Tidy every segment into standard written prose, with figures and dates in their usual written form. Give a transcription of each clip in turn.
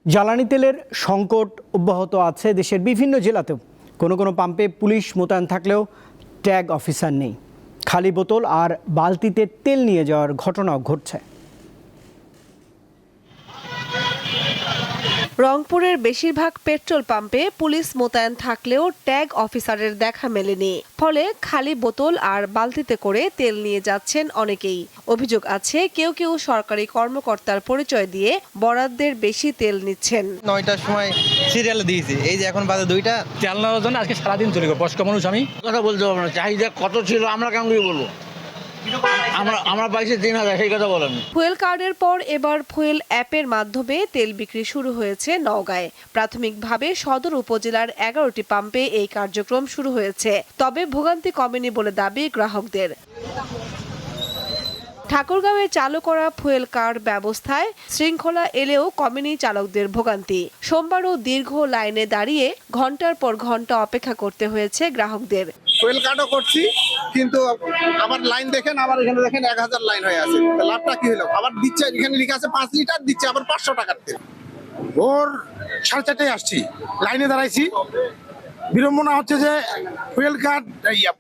জ্বালানি তেলের সংকট অব্যাহত আছে দেশের বিভিন্ন জেলাতেও। কোনো কোনো পাম্পে পুলিশ মোতায়েন থাকলেও ট্যাগ অফিসার নেই। খালি বোতল আর বালতিতে তেল নিয়ে যাওয়ার ঘটনাও ঘটছে। রংপুরের বেশিরভাগ পেট্রোল পাম্পে পুলিশ মোতায়েন থাকলেও ট্যাগ অফিসারের দেখা মেলেনি। ফলে খালি বোতল আর বালতিতে করে তেল নিয়ে যাচ্ছেন অনেকেই। অভিযোগ আছে কেউ কেউ সরকারি কর্মকর্তার পরিচয় দিয়ে বরাদ্দের বেশি তেল নিচ্ছেন। 9টার সময় সিরিয়ালে দিয়েছি, এই যে এখন বাজে 2টা। তেল নেওয়ার জন্য আজকে সারাদিন চলে গেল। বয়স্ক মানুষ আমি কথা বলতে পারবো না, চাহিদা কত ছিল আমরা কেমন করে বলবো। আমরা পাইছি 3000, সেই কথা বলেন। ফুয়েল কার্ডের পর এবার ফুয়েল অ্যাপের মাধ্যমে তেল বিক্রি শুরু হয়েছে নওগাঁয়। প্রাথমিকভাবে সদর উপজেলার 11টি পাম্পে এই কার্যক্রম শুরু হয়েছে, তবে ভোগান্তি কমেনি বলে দাবি গ্রাহকদের। ঠাকুরগাঁওয়ে চালু করা ফুয়েল কার্ড ব্যবস্থায় শৃঙ্খলা এলেও কমেনি চালকদের ভোগান্তি। সোমবারও দীর্ঘ লাইনে দাঁড়িয়ে ঘন্টার পর ঘন্টা অপেক্ষা করতে হয়েছে গ্রাহকদের। ফুয়েল কার্ডও করছি, কিন্তু আবার লাইন দেখেন, আবার এখানে দেখেন 1000 লাইন হয়ে আছে। লাভটা কি হলো? আবার দিচ্ছে, এখানে লেখা আছে 5 লিটার দিচ্ছে, আবার 500 টাকার তেল। ভোর 4:30টায় আসছি, লাইনে দাঁড়াইছি। বিড়ম্বনা হচ্ছে যে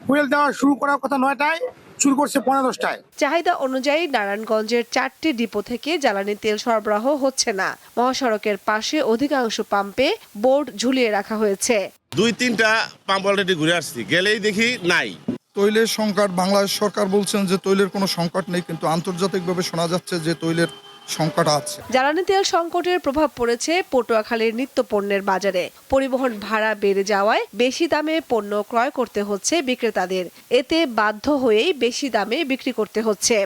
ফুয়েল দেওয়া শুরু করার কথা 9টায়, শুরু করছে 10:30টায়। চাহিদা অনুযায়ী নারায়ণগঞ্জের 4টি ডিপো থেকে জ্বালানি তেল সরবরাহ হচ্ছে না। মহাসড়কের পাশে অধিকাংশ পাম্পে বোর্ড ঝুলিয়ে রাখা হয়েছে। 2-3টা পাম্প অলরেডি ঘুরে আসছি, গেলেই দেখি নাই। তৈলের সংকট, বাংলাদেশ সরকার বলছেন যে তৈলের কোনো সংকট নেই, কিন্তু আন্তর্জাতিকভাবে শোনা যাচ্ছে যে তৈলের সংকট আছে। জ্বালানি তেল সংকটের প্রভাব পড়েছে পটুয়াখালীর নিত্যপণ্যের বাজারে। পরিবহন ভাড়া বেড়ে যাওয়ায় বেশি দামে পণ্য ক্রয় করতে হচ্ছে বিক্রেতাদের। এতে বাধ্য হয়েই বেশি দামে বিক্রি করতে হচ্ছে।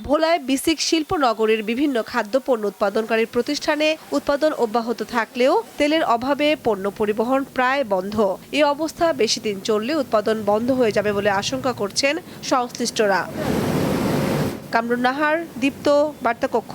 ভোলায় বিসিক শিল্পনগরের বিভিন্ন খাদ্যপণ্য উৎপাদনকারী প্রতিষ্ঠানে উৎপাদন অব্যাহত থাকলেও তেলের অভাবে পণ্য পরিবহন প্রায় বন্ধ। এই অবস্থা বেশি দিন চললে উৎপাদন বন্ধ হয়ে যাবে বলে আশঙ্কা করছেন সংশ্লিষ্টরা। কামরুন নাহার, দীপ্ত, বার্তা কক্ষ।